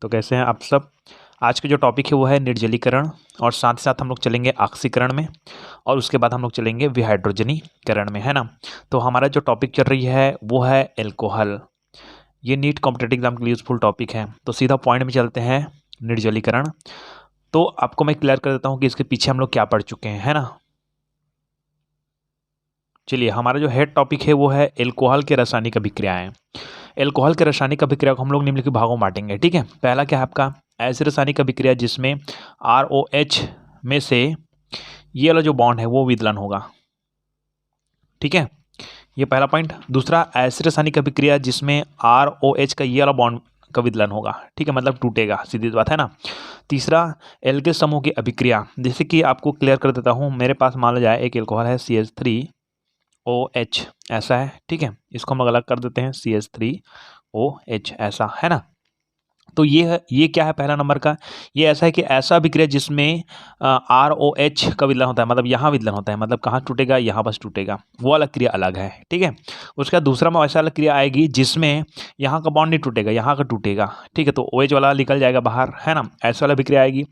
तो कैसे हैं आप सब। आज का जो टॉपिक है वो है निर्जलीकरण, और साथ ही साथ हम लोग चलेंगे ऑक्सीकरण में, और उसके बाद हम लोग चलेंगे विहाइड्रोजनीकरण में, है ना। तो हमारा जो टॉपिक चल रही है वो है एल्कोहल। ये नीट कॉम्पिटिटिव एग्जाम के लिए यूजफुल टॉपिक है। तो सीधा पॉइंट में चलते हैं, निर्जलीकरण। तो आपको मैं क्लियर कर देता हूँ कि इसके पीछे हम लोग क्या पढ़ चुके हैं, है ना। चलिए, हमारा जो हेड टॉपिक है वो है एल्कोहल के रासायनिक अभिक्रियाएं। एल्कोहल के रासायनिक अभिक्रिया को हम लोग निम्नलिखित भागों में बांटेंगे, ठीक है। पहला क्या है आपका, ऐसी रासायनिक अभिक्रिया जिसमें ROH में से ये वाला जो बॉन्ड है वो विदलन होगा, ठीक है। ये पहला पॉइंट। दूसरा, ऐसी रासायनिक अभिक्रिया जिसमें ROH का ये वाला बॉन्ड का विदलन होगा, ठीक है, मतलब टूटेगा, सीधी बात है ना। तीसरा, एल्किल समूह की अभिक्रिया, जैसे कि आपको क्लियर कर देता हूँ। मेरे पास मान लिया जाए एक एल्कोहल है CH3OH, ऐसा है, ठीक है। इसको हम अलग कर देते हैं, CH3OH, ऐसा है ना। तो ये क्या है पहला नंबर का, ये ऐसा है कि ऐसा अभिक्रिया जिसमें ROH का विदलन होता है, मतलब यहाँ विदलन होता है, मतलब कहाँ टूटेगा, यहाँ बस टूटेगा, वो अलग क्रिया अलग है, ठीक है। उसके बाद दूसरा में ऐसा अलग क्रिया आएगी जिसमें यहाँ का बॉन्ड नहीं टूटेगा, यहाँ का टूटेगा, ठीक है। तो OH वाला निकल जाएगा बाहर, है ना। ऐसा वाला अभिक्रिया आएगी।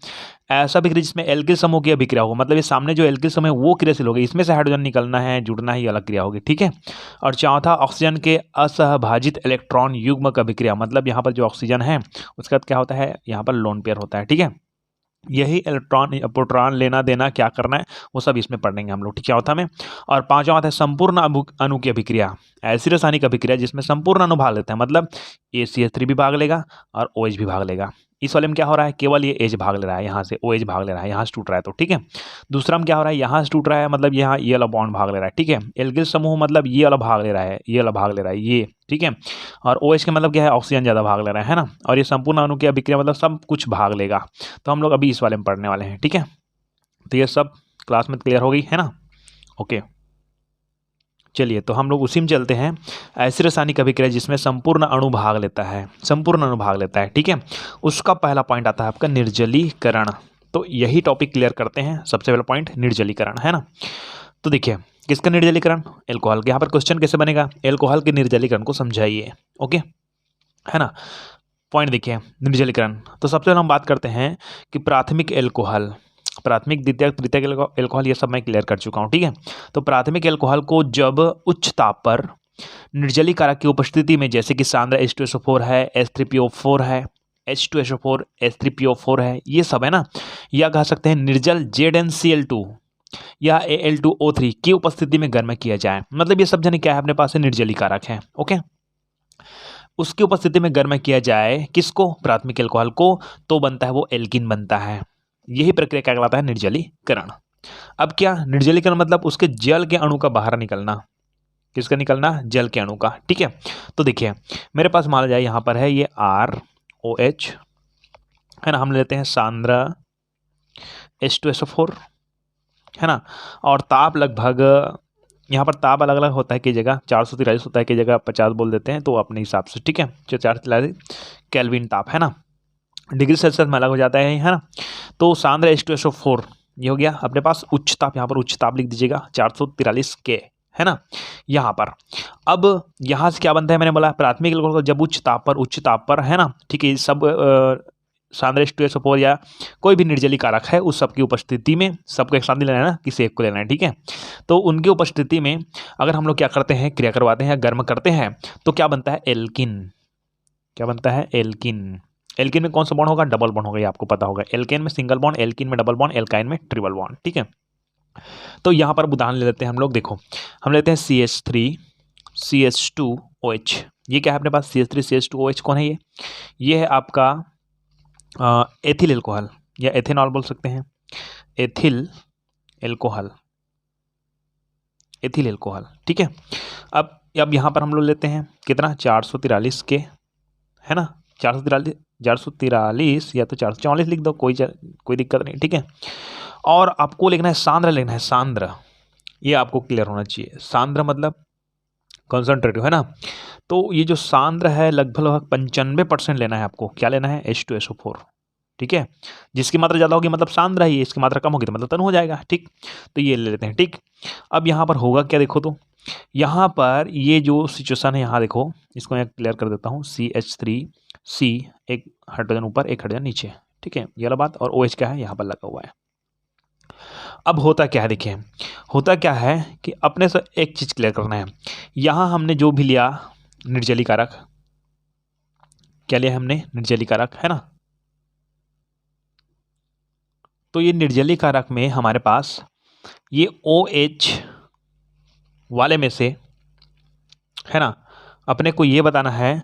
ऐसा अभिक्रिया जिसमें एल्किल समूह की अभिक्रिया होगा, मतलब ये सामने जो एल्किल समूह है वो क्रियाशील होगी, इसमें से हाइड्रोजन निकलना है, जुड़ना ही अलग क्रिया होगी, ठीक है। और चौथा, ऑक्सीजन के असहभाजित इलेक्ट्रॉन युग्मक अभिक्रिया, मतलब यहाँ पर जो ऑक्सीजन है उसके बाद क्या होता है, यहाँ पर लोन पेयर होता है, ठीक है। यही इलेक्ट्रॉन प्रोटॉन लेना देना क्या करना है वो सब इसमें पढ़ेंगे हम लोग, ठीक है, चौथा में। और पांचवा आता है संपूर्ण अणु की अभिक्रिया, ऐसी रासायनिक अभिक्रिया जिसमें संपूर्ण अणु भाग लेता है, मतलब ACH3 भी भाग लेगा और OH भी भाग लेगा। इस वाले में क्या हो रहा है, केवल ये H भाग ले रहा है, यहाँ से OH भाग ले रहा है, यहाँ से टूट रहा है, तो ठीक है। दूसरा में क्या हो रहा है, यहाँ से टूट रहा है, मतलब यहाँ ये वाला बॉन्ड भाग ले रहा है, ठीक है। एल्किल समूह मतलब ये वाला भाग ले रहा है, ये वाला भाग ले रहा है, ये, ठीक है। और OH का मतलब क्या है, ऑक्सीजन ज़्यादा भाग ले रहा है ना। और ये संपूर्ण अणु की अभिक्रिया मतलब सब कुछ भाग लेगा। तो हम लोग अभी इस वाले में पढ़ने वाले हैं, ठीक है। तो ये सब क्लास में क्लियर हो गई है ना, ओके। चलिए, तो हम लोग उसी में चलते हैं। ऐसी रासायनिक अभिक्रिया जिसमें संपूर्ण अणु भाग लेता है, संपूर्ण अणु भाग लेता है, ठीक है। उसका पहला पॉइंट आता है आपका निर्जलीकरण। तो यही टॉपिक क्लियर करते हैं। सबसे पहला पॉइंट निर्जलीकरण, है ना। तो देखिए, किसका निर्जलीकरण, एल्कोहल के। यहाँ पर क्वेश्चन कैसे बनेगा, एल्कोहल के निर्जलीकरण को समझाइए, ओके, है ना। पॉइंट देखिए, निर्जलीकरण। तो सबसे पहले हम बात करते हैं कि प्राथमिक एल्कोहल, प्राथमिक, द्वितीयक, तृतीयक एल्कोहल, ये सब मैं क्लियर कर चुका हूँ, ठीक है। तो प्राथमिक एल्कोहल को जब उच्च ताप पर निर्जलीकारक की उपस्थिति में, जैसे कि सांद्र H2SO4 है, H3PO4 है, H2SO4, H3PO4 है, ये सब है ना, या कह सकते हैं निर्जल ZnCl2 या Al2O3 की उपस्थिति में गर्म किया जाए, मतलब ये सब जने क्या है अपने पास है, निर्जलीकारक है, ओके। उसकी उपस्थिति में गर्म किया जाए किसको, प्राथमिक एल्कोहल को, तो बनता है वो एल्कीन बनता है। यही प्रक्रिया क्या कहलाता है, निर्जलीकरण। अब क्या निर्जलीकरण मतलब उसके जल के अणु का बाहर निकलना, किसका निकलना, जल के अणु का, ठीक है। तो देखिए, मेरे पास मान जाए यहाँ पर है ये ROH, है ना। हम लेते हैं सांद्र H2SO4, है ना। और ताप लगभग, यहाँ पर ताप अलग अलग होता है, कई जगह 443 होता है, कई जगह 50 बोल देते हैं, तो अपने हिसाब से, ठीक है। 443 केल्विन ताप, है ना। डिग्री सेल्सियस में अलग हो जाता है ना। तो सांद्र H2SO4 ये हो गया अपने पास उच्च ताप, यहाँ पर उच्च ताप लिख दीजिएगा 443 के, है ना। यहाँ पर अब यहाँ से क्या बनता है, मैंने बोला प्राथमिक एल्कोहल जब उच्च ताप पर, है ना, ठीक है। सब सांद्र H2SO4 या कोई भी निर्जली कारक है उस सब की उपस्थिति में, सबको एक साथ नहीं लेना है ना, किसी एक को लेना है, ठीक है। तो उनकी उपस्थिति में अगर हम लोग क्या करते हैं, क्रिया करवाते हैं या गर्म करते हैं, तो क्या बनता है, एल्किन। क्या बनता है, एल्किन। एल्किन में कौन सा बॉन्ड होगा, डबल बॉन्ड होगा, ये आपको पता होगा। एल्केन में सिंगल बॉन्ड, एल्किन में डबल बॉन्ड, एल्काइन में ट्रिपल बॉन्ड, ठीक है। तो यहाँ पर उदाहरण ले लेते हैं हम लोग, देखो हम लेते हैं CH3 CH2OH, ये क्या है अपने पास, CH3 CH2OH कौन है, ये है आपका एथिल एल्कोहल, या एथेनॉल बोल सकते हैं, एथिल एल्कोहल, एथिल एल्कोहल, ठीक है। अब यहाँ पर हम लोग लेते हैं कितना, 443 के, है ना। 443 या तो 444 लिख दो, कोई दिक्कत नहीं, ठीक है। और आपको लिखना है सांद्र, लिखना है सांद्र, ये आपको क्लियर होना चाहिए। सांद्र मतलब कॉन्सेंट्रेटिव, है ना। तो ये जो सांद्र है लगभग 95% लेना है आपको। क्या लेना है, H2SO4, ठीक है। जिसकी मात्रा ज़्यादा होगी मतलब सांद्र है, इसकी मात्रा कम होगी तो मतलब तनु हो जाएगा, ठीक। तो ये ले लेते हैं, ठीक। अब यहाँ पर होगा क्या, देखो तो यहाँ पर ये जो सिचुएशन है, यहाँ देखो, इसको मैं क्लियर कर देता हूँ। CH3C, एक हाइड्रोजन ऊपर एक हाइड्रोजन नीचे, ठीक है, ये वाला बात। और OH क्या है, यहाँ पर लगा हुआ है। अब होता क्या है, देखिए होता क्या है कि अपने से एक चीज़ क्लियर करना है। यहाँ हमने जो भी लिया निर्जली कारक, क्या लिया हमने, निर्जली कारक, है ना। तो ये निर्जली कारक में हमारे पास ये OH वाले में से, है ना, अपने को ये बताना है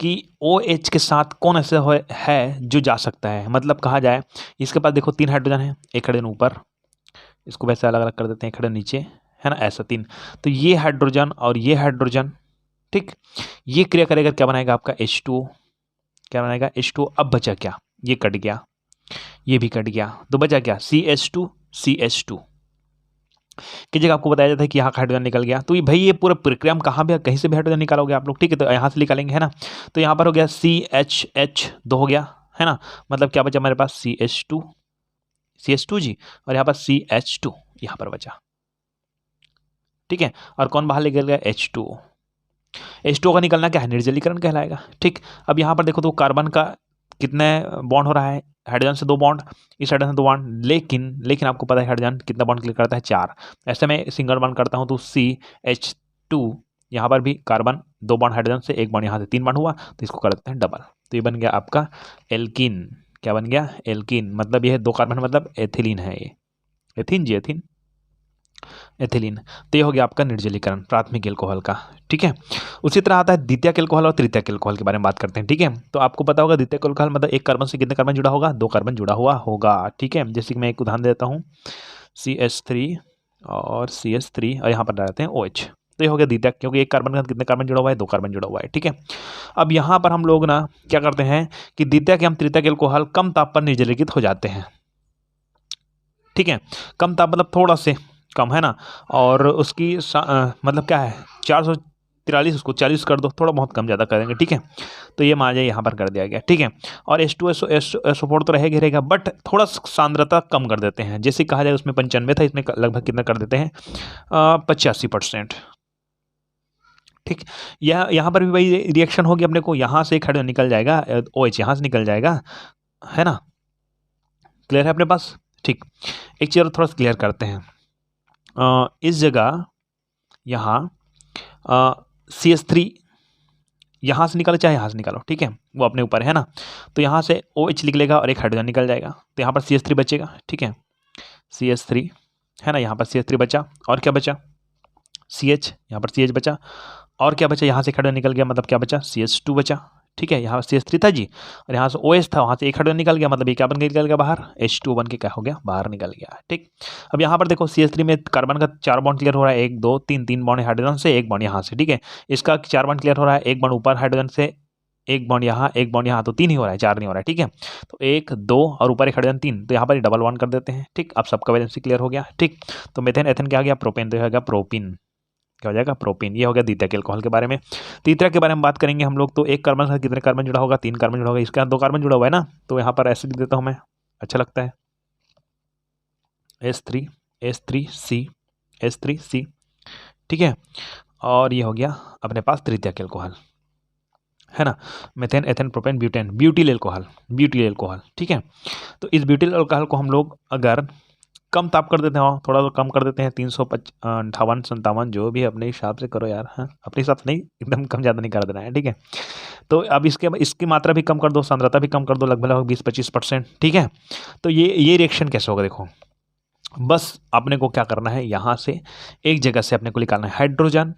कि OH के साथ कौन ऐसा है जो जा सकता है। मतलब कहा जाए, इसके पास देखो 3 हाइड्रोजन है, एक हाइड्रोजन ऊपर, इसको वैसे अलग अलग कर देते हैं, एक हाइड्रोजन नीचे, है ना, ऐसा 3। तो ये हाइड्रोजन और ये हाइड्रोजन, ठीक, ये क्रिया करेगा, क्या बनाएगा आपका H2O, क्या बनाएगा H2O। अब बचा क्या, ये कट गया, ये भी कट गया, तो बचा क्या CH2 CH2 की जगह आपको बताया जाता है कि यहाँ का हाइड्रोजन निकल गया। तो ये भाई ये पूरा प्रक्रिया में कहाँ भी कहीं से भी हाइड्रोजन निकालोगे आप लोग, ठीक है, तो यहाँ से निकालेंगे, है ना। तो यहाँ पर हो गया CHH2 हो गया, है ना। मतलब क्या बचा हमारे पास CH2 जी, और यहाँ पर CH2 यहाँ पर बचा, ठीक है। और कौन बाहर निकल गया H2O। H2O का निकलना क्या है, निर्जलीकरण कहलाएगा, ठीक। अब यहाँ पर देखो तो कार्बन का कितने बॉन्ड हो रहा है, हाइड्रोजन से 2 बॉन्ड, इस हाइड्रोजन से 2 बॉन्ड, लेकिन आपको पता है हाइड्रोजन कितना बॉन्ड क्लियर करता है, 4। ऐसे में सिंगल बॉन्ड करता हूँ तो CH2, यहाँ पर भी कार्बन 2 बॉन्ड हाइड्रोजन से, 1 बॉन्ड यहाँ से 3 बॉन्ड हुआ, तो इसको करते हैं डबल, तो ये बन गया आपका एल्कीन। क्या बन गया, एल्कीन। मतलब ये 2 कार्बन मतलब एथिलीन है, ये एथिन जी, एथिन, एथिलीन। तो ये हो गया आपका निर्जलीकरण प्राथमिक एल्कोहल का, ठीक है। उसी तरह आता है द्वितीयक एल्कोहल और तृतीयक एल्कोहल के बारे में बात करते हैं, ठीक है। तो आपको पता होगा द्वितीयक एल्कोहल मतलब एक कार्बन से कितने कार्बन जुड़ा होगा, 2 कार्बन जुड़ा हुआ होगा, ठीक है। जैसे कि मैं एक उदाहरण देता हूँ, CH3 और CH3 और यहाँ पर डालते हैं OH। तो ये हो गया द्वितीयक, क्योंकि एक कार्बन के साथ कितने कार्बन जुड़ा हुआ है, 2 कार्बन जुड़ा हुआ है, ठीक है। अब यहाँ पर हम लोग ना क्या करते हैं कि द्वितीयक एवं तृतीयक एल्कोहल कम ताप पर निर्जलीकृत हो जाते हैं, ठीक है। कम ताप मतलब थोड़ा से कम, है ना। और उसकी मतलब क्या है, 443, उसको 40 कर दो, थोड़ा बहुत कम ज़्यादा कर देंगे, ठीक है। तो ये मान जाए यहाँ पर कर दिया गया, ठीक है। और H2SO4 तो रहेगा ही रहेगा, बट थोड़ा सांद्रता कम कर देते हैं। जैसे कहा जाए उसमें 95 था, इसमें लगभग कितना कर देते हैं, 85%, ठीक। यहाँ पर भी वही रिएक्शन होगी अपने को, यहाँ से एक हाइड्रोजन निकल जाएगा, OH यहाँ से निकल जाएगा, है ना। क्लियर है अपने पास, ठीक। एक चीज़ और थोड़ा सा क्लियर करते हैं, इस जगह यहाँ CH3 यहाँ से निकालो चाहे यहाँ से निकालो, ठीक है, वो अपने ऊपर है ना। तो यहाँ से OH निकलेगा और एक हाइड्रोजन निकल जाएगा, तो यहाँ पर CH3 बचेगा, ठीक है, CH3, है ना। यहाँ पर CH3 बचा, और क्या बचा, CH, यहाँ पर CH बचा, और क्या बचा, यहाँ से एक हाइड्रोजन निकल गया, मतलब क्या बचा, CH2 बचा, ठीक है। यहाँ CH3 था जी, और यहाँ से OH था, वहाँ से एक हाइड्रोजन निकल गया, मतलब ये क्या बन के निकल गया बाहर, H2 बन के क्या हो गया, बाहर निकल गया, ठीक। अब यहाँ पर देखो CH3 में कार्बन का 4 बॉन्ड क्लियर हो रहा है, 1 2 3, 3 बॉन्ड हाइड्रोजन से, 1 बॉन्ड यहाँ से, ठीक है। इसका 4 बॉन्ड क्लियर हो रहा है, 1 बॉन्ड ऊपर हाइड्रोजन से, 1 बॉन्ड यहाँ, 1 बॉन्ड यहाँ, तो 3 ही हो रहा है, 4 नहीं हो रहा है, ठीक है। तो 1 2 और ऊपर एक हाइड्रोजन 3, तो यहाँ पर डबल बॉन्ड कर देते हैं, ठीक। अब सबका वैलेंसी क्लियर हो गया, ठीक। तो मेथेन एथेन क्या आ गया, प्रोपेन, तो हो गया प्रोपिन, क्या हो जाएगा, प्रोपिन। ये हो गया द्वितीयक एल्कोहल के बारे में। तीसरा के बारे में बात करेंगे हम लोग, तो एक कार्बन से कितने कार्बन जुड़ा होगा, 3 कार्बन जुड़ा होगा, इसके साथ 2 कार्बन जुड़ा हुआ है ना, तो यहाँ पर ऐसे लिख देता हूँ मैं, अच्छा लगता है, H3C, ठीक है। और ये हो गया अपने पास तृतीयक एल्कोहल, है ना। Methane ethane propane butane, butyl alcohol, ठीक है। तो इस ब्यूटिल एल्कोहल को हम लोग अगर कम ताप कर देते हैं, थोड़ा तो कम कर देते हैं, 358 जो भी अपने हिसाब से करो यार, हाँ, अपने हिसाब से नहीं, एकदम कम ज़्यादा नहीं कर देना है, ठीक है। तो अब इसकी मात्रा भी कम कर दो, सांद्रता भी कम कर दो, लगभग 20-25%, ठीक है। तो ये रिएक्शन कैसे होगा, देखो बस अपने को क्या करना है, यहाँ से एक जगह से अपने को निकालना है हाइड्रोजन,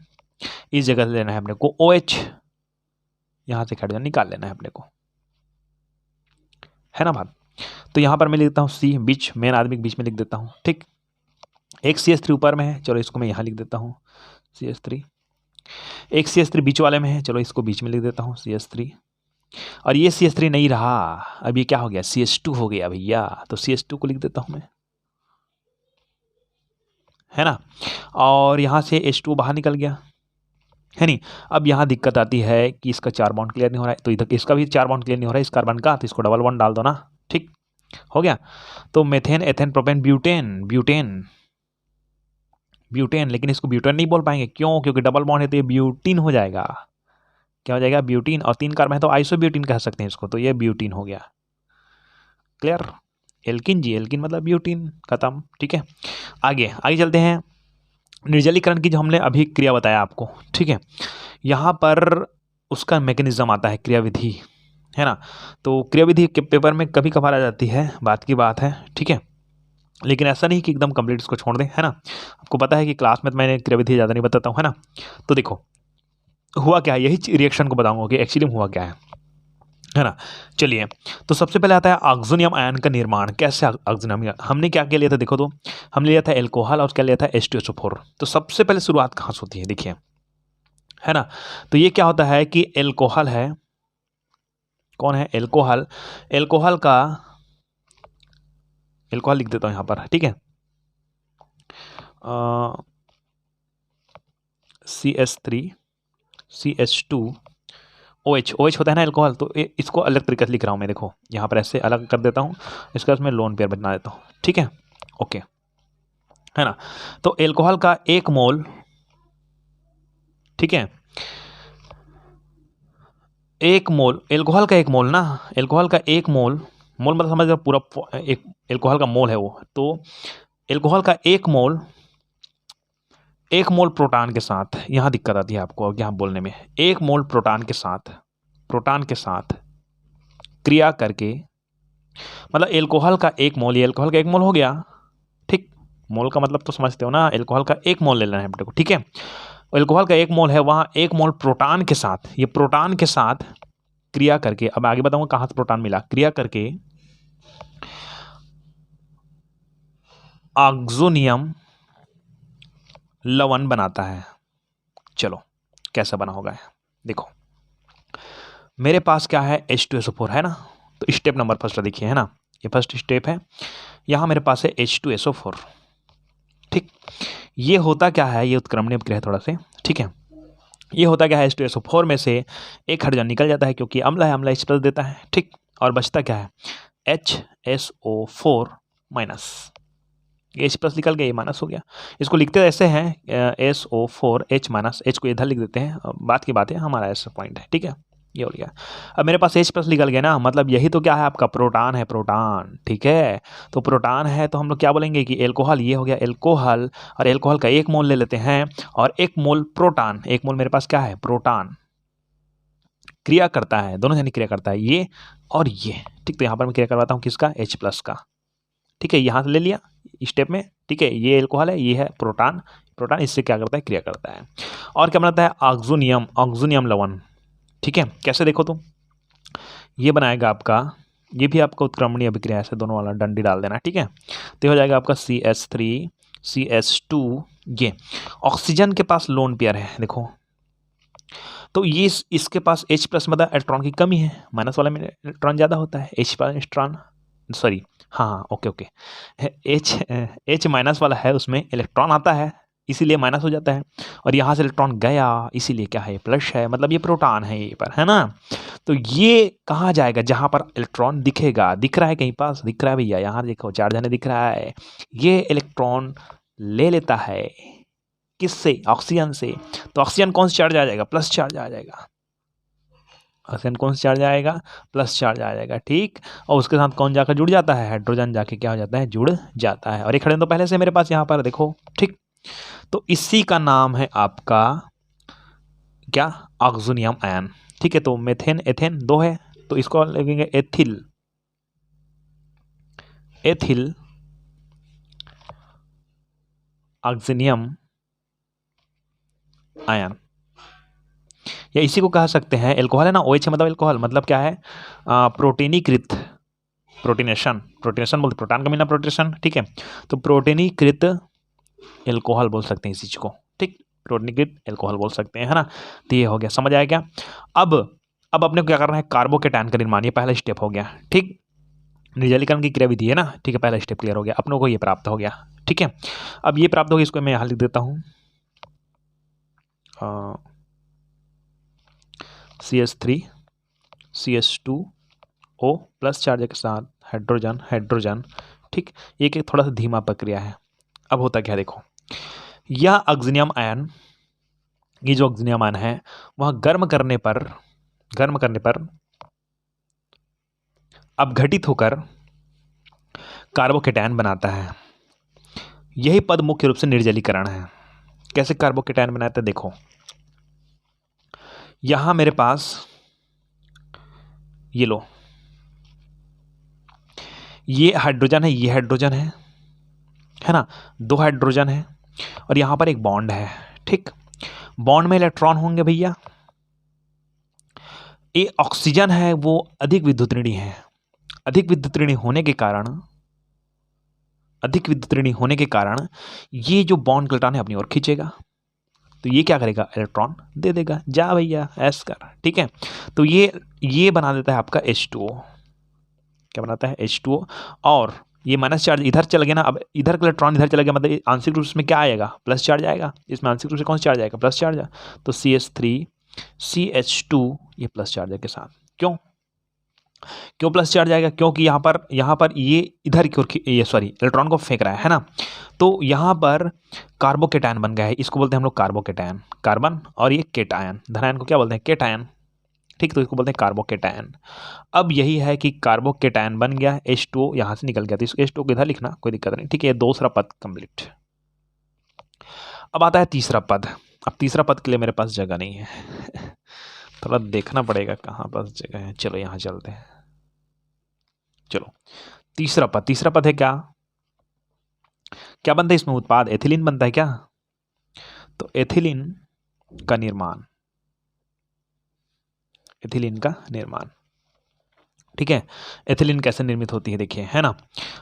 इस जगह से लेना है अपने को OH, यहाँ से हाइड्रोजन निकाल लेना है अपने को, है ना बात। तो यहाँ पर मैं लिख देता हूँ C, बीच, मेन आदमी के बीच में लिख देता हूँ, ठीक। एक CH3 ऊपर में है, चलो इसको मैं यहाँ लिख देता हूँ CH3, एक CH3 बीच वाले में है, चलो इसको बीच में लिख देता हूँ CH3, और ये CH3 नहीं रहा, अब ये क्या हो गया, CH2 हो गया भैया, तो CH2 को लिख देता हूँ मैं, है ना। और यहाँ से H2 बाहर निकल गया, है नहीं। अब यहाँ दिक्कत आती है कि इसका 4 बॉन्ड क्लियर नहीं हो रहा है, तो इधर इसका भी 4 बॉन्ड क्लियर नहीं हो रहा है इस कार्बन का, तो इसको डबल बॉन्ड डाल दो ना, ठीक हो गया। तो methane ethane propane butane, butane, लेकिन इसको ब्यूटेन नहीं बोल पाएंगे, क्यों? क्योंकि डबल बॉन्ड है तो ये ब्यूटीन हो जाएगा। क्या हो जाएगा? ब्यूटीन। और 3 कार्बन है तो आइसोब्यूटीन कह सकते हैं इसको, तो ये ब्यूटीन हो गया। क्लियर? एल्किन जी, एल्किन मतलब ब्यूटीन, खत्म। ठीक है, आगे आगे चलते हैं। निर्जलीकरण की जो हमने अभी क्रिया बताया आपको, ठीक है, यहाँ पर उसका मैकेनिज्म आता है, क्रियाविधि, है ना। तो क्रियाविधि के पेपर में कभी कभार आ जाती है, बात की बात है, ठीक है, लेकिन ऐसा नहीं कि एकदम कंप्लीट इसको छोड़ दें, है ना। आपको पता है कि क्लास में तो मैंने क्रियाविधि ज़्यादा नहीं बताता हूँ, है ना। तो देखो हुआ क्या है, यही रिएक्शन को बताऊंगा कि एक्चुअली हुआ क्या है ना। चलिए, तो सबसे पहले आता है ऑक्सोनियम आयन का निर्माण। कैसे ऑक्सोनियम? हमने क्या क्या लिया था, देखो तो हमने लिया था एल्कोहल और क्या लिया था, H2SO4। तो सबसे पहले शुरुआत कहाँ से होती है, देखिए, है ना। तो ये क्या होता है कि एल्कोहल है, कौन है? एल्कोहल। एल्कोहल का, एल्कोहल लिख देता हूँ यहाँ पर, ठीक है, CH3 CH2 OH, OH होता है ना एल्कोहल, तो इसको अलग तरीके से लिख रहा हूँ मैं, देखो यहाँ पर ऐसे अलग कर देता हूँ, इसका इसमें लोन पेयर बना देता हूँ, ठीक है, ओके, है ना। तो एल्कोहल का 1 मोल, ठीक है, 1 मोल एल्कोहल का 1 मोल ना, एल्कोहल का 1 मोल, मोल मतलब समझ लो पूरा एक एल्कोहल का मोल है वो। तो एल्कोहल का 1 मोल, 1 मोल प्रोटॉन के साथ, यहाँ दिक्कत आती है आपको यहाँ बोलने में, 1 मोल प्रोटॉन के साथ, प्रोटॉन के साथ क्रिया करके, मतलब एल्कोहल का 1 मोल, ये एल्कोहल का 1 मोल हो गया, ठीक, मोल का मतलब तो समझते हो ना, एल्कोहल का 1 मोल ले लेना है को, ठीक है। एल्कोहल का 1 मोल है, वहाँ 1 मोल प्रोटॉन के साथ, ये प्रोटॉन के साथ क्रिया करके, अब आगे बताऊंगा कहाँ से प्रोटॉन मिला, क्रिया करके ऑक्सोनियम लवण बनाता है। चलो कैसा बना होगा, देखो मेरे पास क्या है, H2SO4 है ना। तो स्टेप नंबर फर्स्ट देखिए, है ना, ये फर्स्ट स्टेप है, यहाँ मेरे पास है H2SO4, ठीक। ये होता क्या है, ये उत्क्रमणीय अभिक्रिया थोड़ा से, ठीक है, ये होता क्या है, H2SO4 में से एक हाइड्रोजन निकल जाता है, क्योंकि अम्ल है, अम्ल H+ देता है, ठीक, और बचता क्या है, HSO4 माइनस, ये H+ निकल गया, ये माइनस हो गया। इसको लिखते ऐसे हैं SO4 H माइनस, H को इधर लिख देते हैं, बात की बात है, हमारा ऐसा पॉइंट है, ठीक है, ये हो गया। अब मेरे पास H+ निकल गया ना, मतलब यही तो क्या है आपका, प्रोटॉन है, प्रोटॉन, ठीक है। तो प्रोटॉन है तो हम लोग क्या बोलेंगे कि एल्कोहल, ये हो गया एल्कोहल, और एल्कोहल का 1 मोल ले लेते हैं, और 1 मोल प्रोटॉन, 1 मोल मेरे पास क्या है, प्रोटॉन, क्रिया करता है, दोनों जन क्रिया करता है, ये और ये, ठीक। तो यहाँ पर मैं क्रिया करवाता हूँ किसका, H+ का, ठीक है, यहाँ से ले लिया स्टेप में, ठीक है, ये एल्कोहल है, ये है प्रोटॉन, प्रोटॉन इससे क्या करता है, क्रिया करता है, और क्या बनाता है, ऑक्सोनियम, ऑक्सोनियम लवण, ठीक है। कैसे देखो तो, ये बनाएगा आपका, ये भी आपका उत्क्रमणीय अभिक्रिया, ऐसे दोनों वाला डंडी डाल देना, ठीक है। तो हो जाएगा आपका CH3 CH2, ये ऑक्सीजन के पास लोन पेयर है, देखो, तो ये इसके पास H+ मतलब इलेक्ट्रॉन की कमी है, माइनस वाला में इलेक्ट्रॉन ज़्यादा होता है, H+ इलेक्ट्रॉन, सॉरी, हाँ हाँ, ओके ओके, H माइनस वाला है, उसमें इलेक्ट्रॉन आता है, इसीलिए माइनस हो जाता है, और यहाँ से इलेक्ट्रॉन गया, इसीलिए क्या है, प्लस है, मतलब ये प्रोटॉन है ये पर, है ना। तो ये कहाँ जाएगा, जहाँ पर इलेक्ट्रॉन दिखेगा, दिख रहा है कहीं पास, दिख रहा है भैया, यहाँ देखो चार्ज आने दिख रहा है, ये इलेक्ट्रॉन ले लेता है, किससे, ऑक्सीजन से। तो ऑक्सीजन कौन सा चार्ज आ जाएगा, प्लस चार्ज आ जाएगा, ऑक्सीजन कौन सा चार्ज आएगा, प्लस चार्ज आ जाएगा, ठीक। और उसके साथ कौन जाकर जुड़ जाता है, हाइड्रोजन जाके क्या हो जाता है, जुड़ जाता है, और एक हाइड्रोजन तो पहले से मेरे पास यहाँ पर देखो, ठीक। तो इसी का नाम है आपका क्या, ऑक्सोनियम आयन, ठीक है। तो मेथेन एथेन 2 है, तो इसको लगेंगे एथिल, एथिल ऑक्सोनियम आयन, या इसी को कह सकते हैं, एल्कोहल है ना, OH मतलब एल्कोहल, मतलब क्या है, प्रोटीनीकृत, प्रोटीनेशन, प्रोटीनेशन बोलते, प्रोटॉन का मिलना प्रोटीनेशन, ठीक है। तो प्रोटीनीकृत एल्कोहल बोल सकते हैं इस चीज को, ठीक, प्रोटीनीकृत एल्कोहल बोल सकते हैं, है ना। तो ये हो गया, समझ आया क्या। अब अपने को क्या करना है, कार्बोकेटायन का निर्माण, ये पहला स्टेप हो गया, ठीक। निर्जलीकरण की क्रियाविधि है ना, ठीक है, पहला स्टेप क्लियर हो गया, अपनों को ये प्राप्त हो गया, ठीक है। अब ये प्राप्त हो गया, इसको मैं यहाँ लिख देता हूँ, CH3 CH2O प्लस चार्ज के साथ हाइड्रोजन, हाइड्रोजन, ठीक। ये थोड़ा सा धीमा प्रक्रिया है। अब होता क्या, देखो यह ऑक्सीनियम आयन, ये जो ऑक्सीनियम आयन है वह गर्म करने पर अपघटित होकर कार्बोकेटायन बनाता है। यही पद मुख्य रूप से निर्जलीकरण है। कैसे कार्बोकेटायन बनाते हैं देखो, यहां मेरे पास ये लो, ये हाइड्रोजन है, ये हाइड्रोजन है ना, दो हाइड्रोजन है और यहां पर एक बॉन्ड है। ठीक, बॉन्ड में इलेक्ट्रॉन होंगे भैया। ये ऑक्सीजन है वो अधिक विद्युतऋणी है। अधिक विद्युतऋणी होने के कारण ये जो बॉन्ड इलेक्ट्रॉन है अपनी ओर खींचेगा, तो ये क्या करेगा, इलेक्ट्रॉन दे देगा, जा भैया ऐस कर। ठीक है, तो ये बना देता है आपका H2O। क्या बनाता है, H2O। और ये माइनस चार्ज इधर चल गया ना, अब इधर का इलेक्ट्रॉन इधर चला गया, मतलब आंशिक रूप में क्या आएगा, प्लस चार्ज आएगा। इसमें आंशिक रूप से कौन सा चार्ज आएगा, प्लस चार्ज। तो CH3CH2 ये प्लस चार्ज है के साथ। क्यों प्लस चार्ज आएगा, क्योंकि यहाँ पर ये इधर की ओर ये इलेक्ट्रॉन को फेंक रहा है ना, तो यहाँ पर कार्बोकेटायन बन गया है। इसको बोलते हैं हम लोग कार्बोकेटायन, कार्बन, और ये केटायन, धनायन को क्या बोलते हैं, केटायन। ठीक, तो इसको बोलते हैं कार्बोकेटायन। अब यही है कि कार्बोकेटायन बन गया, H2O यहाँ से निकल गया, तो इसको H2O को इधर लिखना कोई दिक्कत नहीं। ठीक है, दूसरा पद कंप्लीट। अब आता है तीसरा पद। अब तीसरा पद के लिए मेरे पास जगह नहीं है थोड़ा देखना पड़ेगा कहाँ पास जगह है। चलो यहाँ चलते हैं। चलो तीसरा पद है क्या बनता है इसमें, उत्पाद एथिलीन बनता है क्या। तो एथिलीन का निर्माण, ठीक है। एथिलीन कैसे निर्मित होती है देखिए, है ना।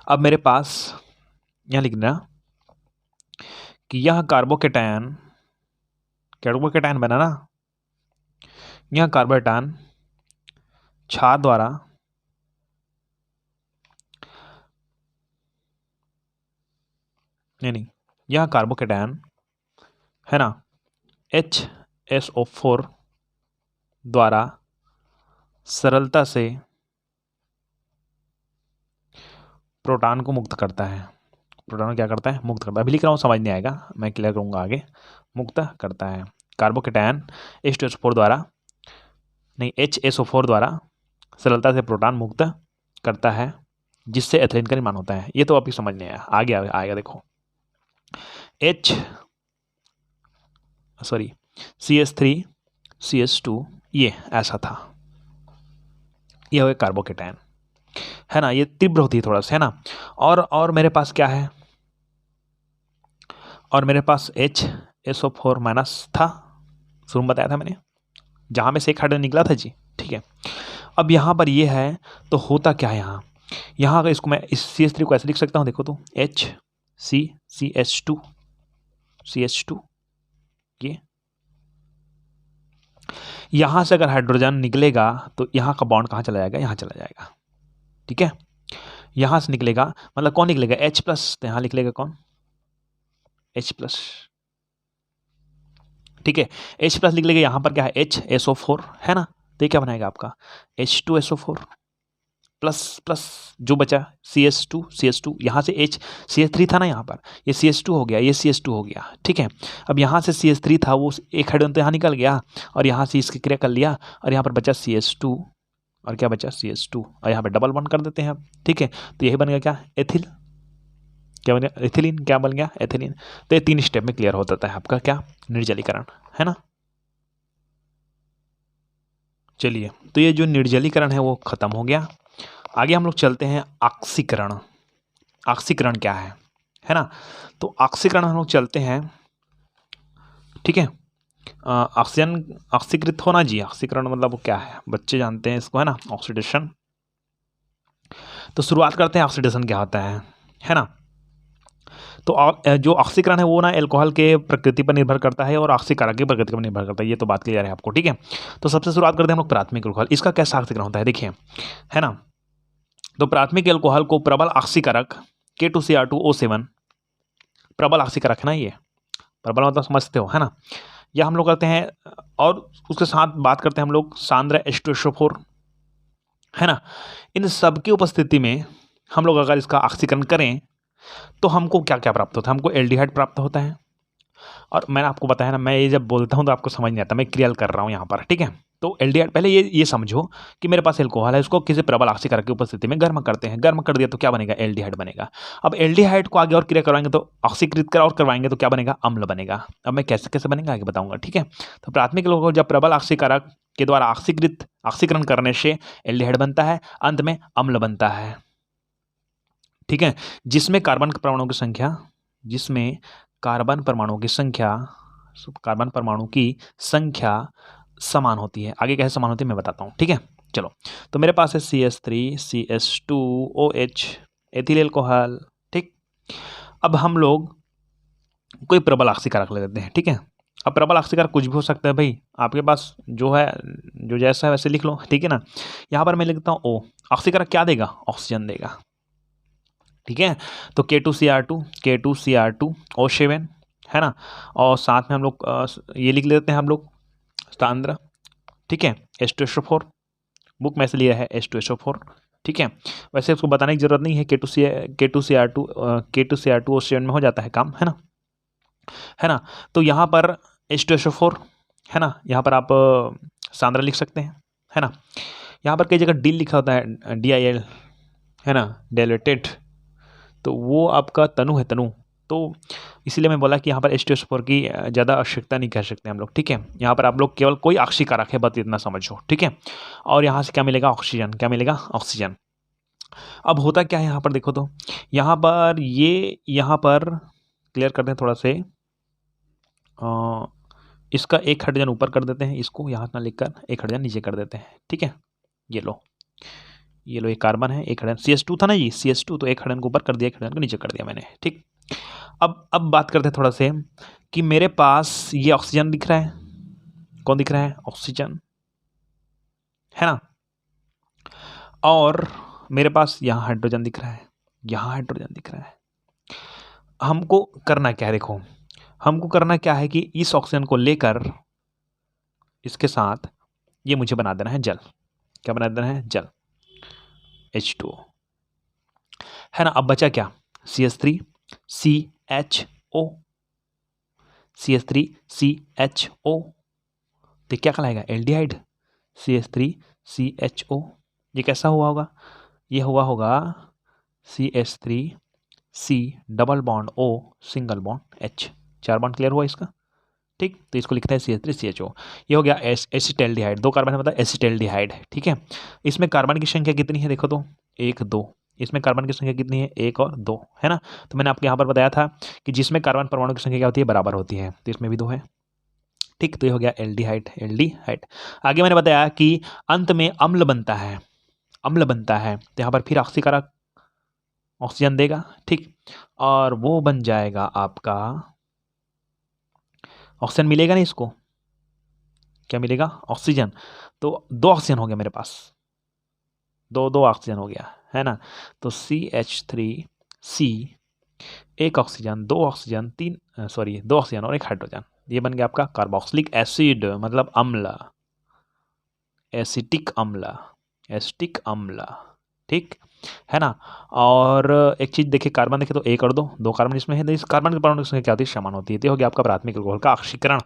अब मेरे पास यहां लिखना कि यह कार्बोकेटायन बना ना, यह कार्बोकेटायन क्षार द्वारा नहीं, यह कार्बोकेटायन है ना HSO4 द्वारा सरलता से प्रोटॉन को मुक्त करता है। प्रोटॉन क्या करता है, मुक्त करता है। अभी लिख रहा हूँ, समझ नहीं आएगा, मैं क्लियर करूँगा आगे। मुक्त करता है कार्बोकेटायन HSO4 द्वारा सरलता से प्रोटॉन मुक्त करता है, जिससे एथिलीन का निर्माण होता है। ये तो अभी समझ नहीं आया, आगे आएगा देखो। CH3CH2 ये ऐसा था, ये हो गया कार्बोकेटायन, है ना। ये तीव्र होती है थोड़ा सा, है ना। और मेरे पास क्या है, और मेरे पास HSO4 माइनस था, शुरू में बताया था मैंने, जहां में से एक हाइड्रोजन निकला था जी। ठीक है, अब यहाँ पर ये है, तो होता क्या है यहाँ अगर इसको मैं इस CH3 को ऐसे लिख सकता हूँ, देखो तो CH2 ये यहां से अगर हाइड्रोजन निकलेगा तो यहाँ का बॉन्ड कहाँ चला जाएगा, यहाँ चला जाएगा। ठीक है, यहां से निकलेगा, मतलब कौन निकलेगा, H+, तो यहाँ निकलेगा कौन, H+। ठीक है, H+ निकलेगा, यहाँ पर क्या है HSO4 है ना, तो ये क्या बनाएगा आपका H2SO4 प्लस जो बचा CH2 यहाँ से CH3 था ना, यहाँ पर ये CH2 हो गया, ये CH2 हो गया। ठीक है, अब यहाँ से CH3 था, वो एक हाइड्रोजन तो यहाँ निकल गया और यहाँ से इसकी क्रिया कर लिया, और यहाँ पर बचा CH2 और क्या बचा CH2, और यहाँ पे डबल बॉन्ड कर देते हैं अब। ठीक है, तो यही बन गया क्या, एथिल, क्या बन गया, एथिलीन, क्या बन गया, एथिलीन। तो ये 3 स्टेप में क्लियर हो जाता है आपका क्या, निर्जलीकरण, है ना। चलिए, तो ये जो निर्जलीकरण है वो खत्म हो गया। आगे हम लोग चलते हैं ऑक्सीकरण। ऑक्सीकरण क्या है ना। तो ऑक्सीकरण हम लोग चलते हैं, ठीक है। ऑक्सीजन ऑक्सीकृत होना जी, ऑक्सीकरण मतलब वो क्या है, बच्चे जानते हैं इसको, है ना, ऑक्सीडेशन। तो शुरुआत करते हैं ऑक्सीडेशन क्या होता है ना। तो जो ऑक्सीकरण है वो ना एल्कोहल के प्रकृति पर निर्भर करता है और ऑक्सीकारक की प्रकृति पर निर्भर करता है, ये तो बात क्लियर है आपको। ठीक है, तो सबसे शुरुआत करते हैं हम लोग प्राथमिक एल्कोहल, इसका कैसा ऑक्सीकरण होता है देखिए, है ना। तो प्राथमिक एल्कोहल को प्रबल ऑक्सीकारक K2Cr2O7, प्रबल ऑक्सीकारक है ना, ये प्रबल मतलब समझते हो, है ना। यह हम लोग करते हैं, और उसके साथ बात करते हैं हम लोग सांद्र H2SO4, है ना। इन सब की उपस्थिति में हम लोग अगर इसका ऑक्सीकरण करें तो हमको क्या क्या प्राप्त होता है, हमको एल्डिहाइड प्राप्त होता है, और मैंने आपको बताया ना, मैं ये जब बोलता हूँ तो आपको समझ नहीं आता, मैं क्रियल कर रहा हूँ यहाँ पर, ठीक है। तो एल्डिहाइड, पहले ये समझो कि मेरे पास एल्कोहल है, उसको किसी प्रबल आक्सीकारक की उपस्थिति में गर्म करते हैं, गर्म कर दिया तो क्या बनेगा, एल्डिहाइड बनेगा। अब एल्डिहाइड को आगे और क्रिया करवाएंगे तो ऑक्सीकृत और करवाएंगे तो क्या बनेगा, अम्ल बनेगा। अब मैं कैसे कैसे बनेगा आगे बताऊंगा, ठीक है। तो प्राथमिक एल्कोहल जब प्रबल आक्सीकारक के द्वारा ऑक्सीकरण करने से एल्डिहाइड बनता है, अंत में अम्ल बनता है, ठीक है। जिसमें कार्बन परमाणु की संख्या समान होती है। आगे कैसे समान होती है मैं बताता हूँ, ठीक है। चलो, तो मेरे पास है CH3 CH2OH एथिल एल्कोहल, ठीक। अब हम लोग कोई प्रबल आक्सीकारक ले लेते हैं, ठीक है। अब प्रबल आक्सीकारक कुछ भी हो सकता है भाई, आपके पास जो है, जो जैसा है वैसे लिख लो, ठीक है ना। यहाँ पर मैं लिखता हूँ O, आक्सीकारक क्या देगा, ऑक्सीजन देगा, ठीक है। तो K2Cr2O7 है ना, और साथ में हम लोग ये लिख लेते हैं हम लोग सांद्र, ठीक है, H2SO4, बुक में से लिया है H2SO4, ठीक है। वैसे उसको बताने की जरूरत नहीं है, K2Cr2O7 में हो जाता है काम, है ना। तो यहाँ पर H2SO4 है ना, यहाँ पर आप सांद्र लिख सकते हैं, है ना। यहाँ पर कई जगह डी लिखा होता है, DIL, है ना, डाइलेटेड, तो वो आपका तनु है, तनु। तो इसीलिए मैं बोला कि यहाँ पर H2SO4 की ज़्यादा आवश्यकता नहीं कह सकते हम लोग, ठीक है। यहाँ पर आप लोग केवल कोई आक्सीकारक है बस इतना समझो, ठीक है। और यहाँ से क्या मिलेगा, ऑक्सीजन, क्या मिलेगा, ऑक्सीजन। अब होता क्या है यहाँ पर देखो, तो यहाँ पर क्लियर करते हैं थोड़ा से, इसका एक हाइड्रोजन ऊपर कर देते हैं, इसको यहाँ ना लिखकर एक हाइड्रोजन नीचे कर देते हैं, ठीक है। ये लो एक कार्बन है, एक हाइड्रोजन, CH2 था ना जी, CH2, तो एक हाइड्रोजन को ऊपर कर दिया, एक हाइड्रोजन को नीचे कर दिया मैंने, ठीक। अब बात करते हैं थोड़ा से कि मेरे पास ये ऑक्सीजन दिख रहा है, कौन दिख रहा है, ऑक्सीजन, है ना। और मेरे पास यहाँ हाइड्रोजन दिख रहा है, यहाँ हाइड्रोजन दिख रहा है। हमको करना क्या है, देखो हमको करना क्या है कि इस ऑक्सीजन को लेकर इसके साथ ये मुझे बना देना है जल, क्या बना देना है, जल, H2O, है ना। अब बचा क्या, CH3 CHO, तो क्या कहलाएगा, एल्डिहाइड, CH3 CHO। ये कैसा हुआ होगा, ये हुआ होगा CH3 C double bond O single bond H, 4 bond clear हुआ इसका, ठीक। तो इसको लिखता है CH3 CHO, ये हो गया एसिटाल्डिहाइड, 2 कार्बन है मतलब एसिटाल्डिहाइड, ठीक है। इसमें कार्बन की संख्या कितनी है देखो, तो 1 2, इसमें कार्बन की संख्या कितनी है, 1 और 2, है ना। तो मैंने आपको यहाँ पर बताया था कि जिसमें कार्बन परमाणु की संख्या क्या होती है, बराबर होती है, तो इसमें भी 2 है, ठीक। तो ये हो गया एल्डिहाइड। आगे मैंने बताया कि अंत में अम्ल बनता है, तो यहाँ पर फिर आक्सीकारक ऑक्सीजन देगा, ठीक। और वो बन जाएगा आपका, ऑक्सीजन मिलेगा ना इसको, क्या मिलेगा, ऑक्सीजन। तो 2 ऑक्सीजन हो गया मेरे पास, 2 ऑक्सीजन हो गया, है ना। तो CH3C, 1 ऑक्सीजन, 2 ऑक्सीजन, 2 ऑक्सीजन और 1 हाइड्रोजन, ये बन गया आपका कार्बोक्सिलिक एसिड, मतलब अम्ल, एसिटिक अम्ल, ठीक है ना। और एक चीज देखिए, कार्बन देखे तो 1 और 2 कार्बन इसमें है, तो इस कार्बन के परमाणु की संख्या क्या होती है, समान होती है। तो हो गया आपका प्राथमिक एल्कोहल का ऑक्सीकरण।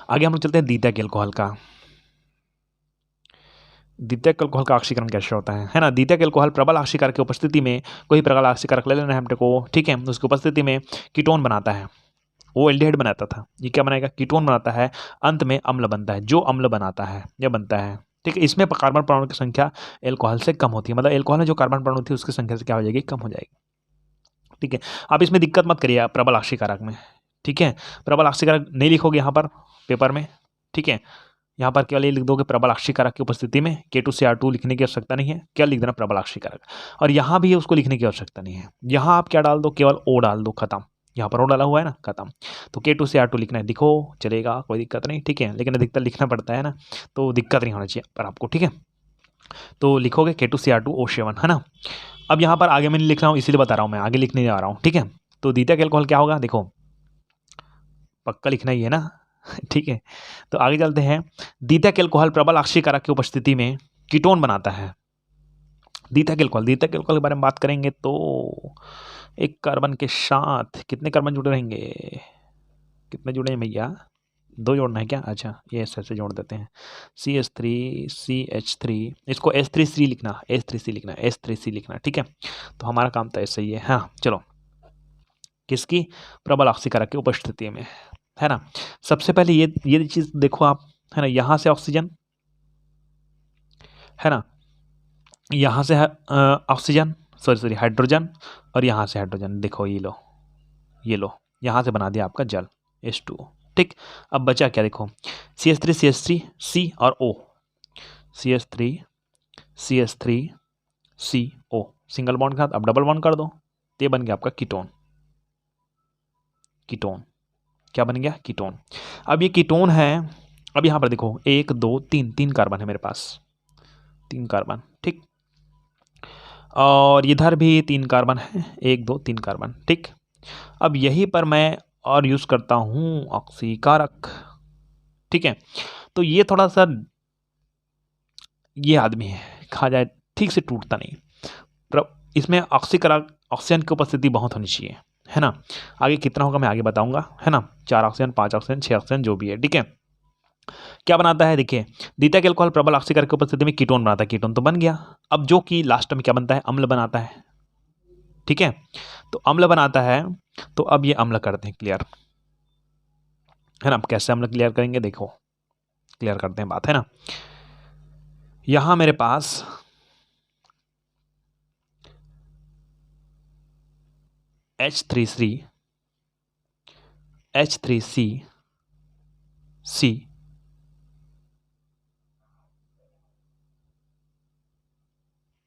आगे हम लोग चलते हैं द्वितीयक एल्कोहल का। द्वितीयक एल्कोहल का ऑक्सीकरण कैसे होता है ना। द्वितीयक एल्कोहल प्रबल आक्सीकारक की उपस्थिति में, कोई प्रबल आक्सीकारक ले लेना है हमको, ठीक है, उसकी उपस्थिति में कीटोन बनाता है, वो एल्डिहाइड बनाता था, ये क्या बनाएगा, कीटोन बनाता है, अंत में अम्ल बनता है, जो अम्ल बनाता है या बनता है, ठीक है। इसमें कार्बन परमाणु की संख्या एल्कोहल से कम होती है, मतलब एल्कोहल में जो कार्बन परमाणु थी उसकी संख्या से क्या हो जाएगी, कम हो जाएगी, ठीक है। आप इसमें दिक्कत मत करिए प्रबल आक्सीकारक में, ठीक है। प्रबल आक्सीकारक नहीं लिखोगे यहाँ पर पेपर में, ठीक है। यहाँ पर केवल ये लिख दोगे प्रबल आक्सीकारक की उपस्थिति में, K2Cr2 लिखने की आवश्यकता नहीं है, क्या लिख देना, प्रबल आक्सीकारक। और यहाँ भी उसको लिखने की आवश्यकता नहीं है, यहाँ आप क्या डाल दो, केवल O डाल दो, खत्म। यहाँ पर O डाला हुआ है ना, खत्म। तो K2Cr2 लिखना है, दिखो चलेगा, कोई दिक्कत नहीं, ठीक है। लेकिन अधिकतर लिखना पड़ता है ना, तो दिक्कत नहीं होना चाहिए पर आपको, ठीक है। तो लिखोगे K2Cr2O7, है ना। अब यहाँ पर आगे मैं नहीं लिख रहा हूँ, इसीलिए बता रहा हूँ, मैं आगे लिखने जा रहा हूँ, ठीक है। तो द्वितीयक एल्कोहल क्या होगा, देखो पक्का लिखना ही है ना, ठीक है। तो आगे चलते हैं। द्वितीयक एल्कोहल प्रबल आक्सीकारक की उपस्थिति में कीटोन बनाता है। द्वितीयक एल्कोहल के बारे में बात करेंगे तो एक कार्बन के साथ कितने कार्बन जुड़े रहेंगे, कितने जुड़े हैं भैया? 2 जोड़ना है क्या? अच्छा, ये ऐसे जोड़ देते हैं। CH3 इसको H3C लिखना, H3C लिखना, H3C लिखना, ठीक है। तो हमारा काम तो ऐसे ही है। हाँ चलो, किसकी? प्रबल ऑक्सीकारक की उपस्थिति में, है ना। सबसे पहले ये चीज़ देखो आप, है ना, यहाँ से ऑक्सीजन, है ना, यहाँ से ऑक्सीजन, सॉरी हाइड्रोजन, और यहाँ से हाइड्रोजन। देखो ये लो, यहाँ से बना दिया आपका जल H2O, ठीक। अब बचा क्या? देखो CH3 C और O, CH3 CO, single bond के साथ अब डबल बॉन्ड कर दो, तो ये बन गया आपका कीटोन। क्या बन गया? कीटोन। अब ये कीटोन है। अब यहाँ पर देखो 1 2 3 3 कार्बन है मेरे पास, 3 कार्बन, ठीक। और इधर भी 3 कार्बन है, 1 2 3 कार्बन, ठीक। अब यहीं पर मैं और यूज़ करता हूँ ऑक्सीकारक, ठीक है। तो ये थोड़ा सा, ये आदमी है, कहा जाए ठीक से टूटता नहीं, पर इसमें ऑक्सीकारक, ऑक्सीजन की उपस्थिति बहुत होनी चाहिए, है ना। आगे कितना होगा मैं आगे बताऊंगा, है ना। 4 ऑक्सीजन, 5 ऑक्सीजन, 6 ऑक्सीजन, जो भी है, ठीक है। क्या बनाता है? देखिए, द्वितीयक अल्कोहल प्रबल ऑक्सीकारक की उपस्थिति में कीटोन बनाता है, कीटोन तो बन गया। अब जो कि लास्ट में क्या बनता है? अम्ल बनाता है, ठीक है। तो अम्ल बनाता है, तो अब ये अम्ल करते हैं क्लियर, है ना। अब कैसे अम्ल क्लियर करेंगे? देखो, क्लियर करते हैं बात, है ना। यहां मेरे पास H3C C,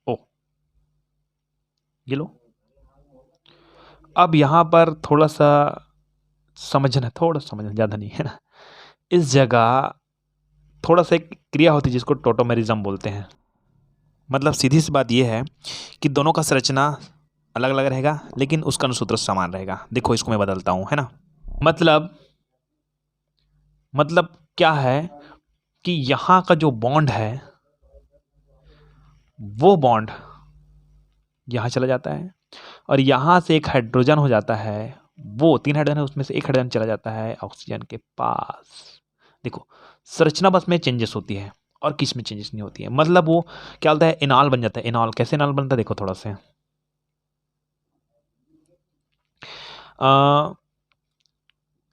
O, ये लो। अब यहां पर थोड़ा समझना, ज़्यादा नहीं, है ना। इस जगह थोड़ा सा एक क्रिया होती है जिसको टोटोमेरिज्म बोलते हैं। मतलब सीधी सी बात यह है कि दोनों का संरचना अलग अलग रहेगा, लेकिन उसका अनुसूत्र समान रहेगा। देखो, इसको मैं बदलता हूं, है ना। मतलब क्या है कि यहां का जो बॉन्ड है, वो बॉन्ड यहां चला जाता है, और यहां से एक हाइड्रोजन हो जाता है, वो 3 हाइड्रोजन है, उसमें से एक हाइड्रोजन चला जाता है ऑक्सीजन के पास। देखो, संरचना बस में चेंजेस होती है और किस में चेंजेस नहीं होती है। मतलब वो क्या होता है? इनॉल बन जाता है। इनॉल कैसे इनॉल बनता है? देखो थोड़ा सा,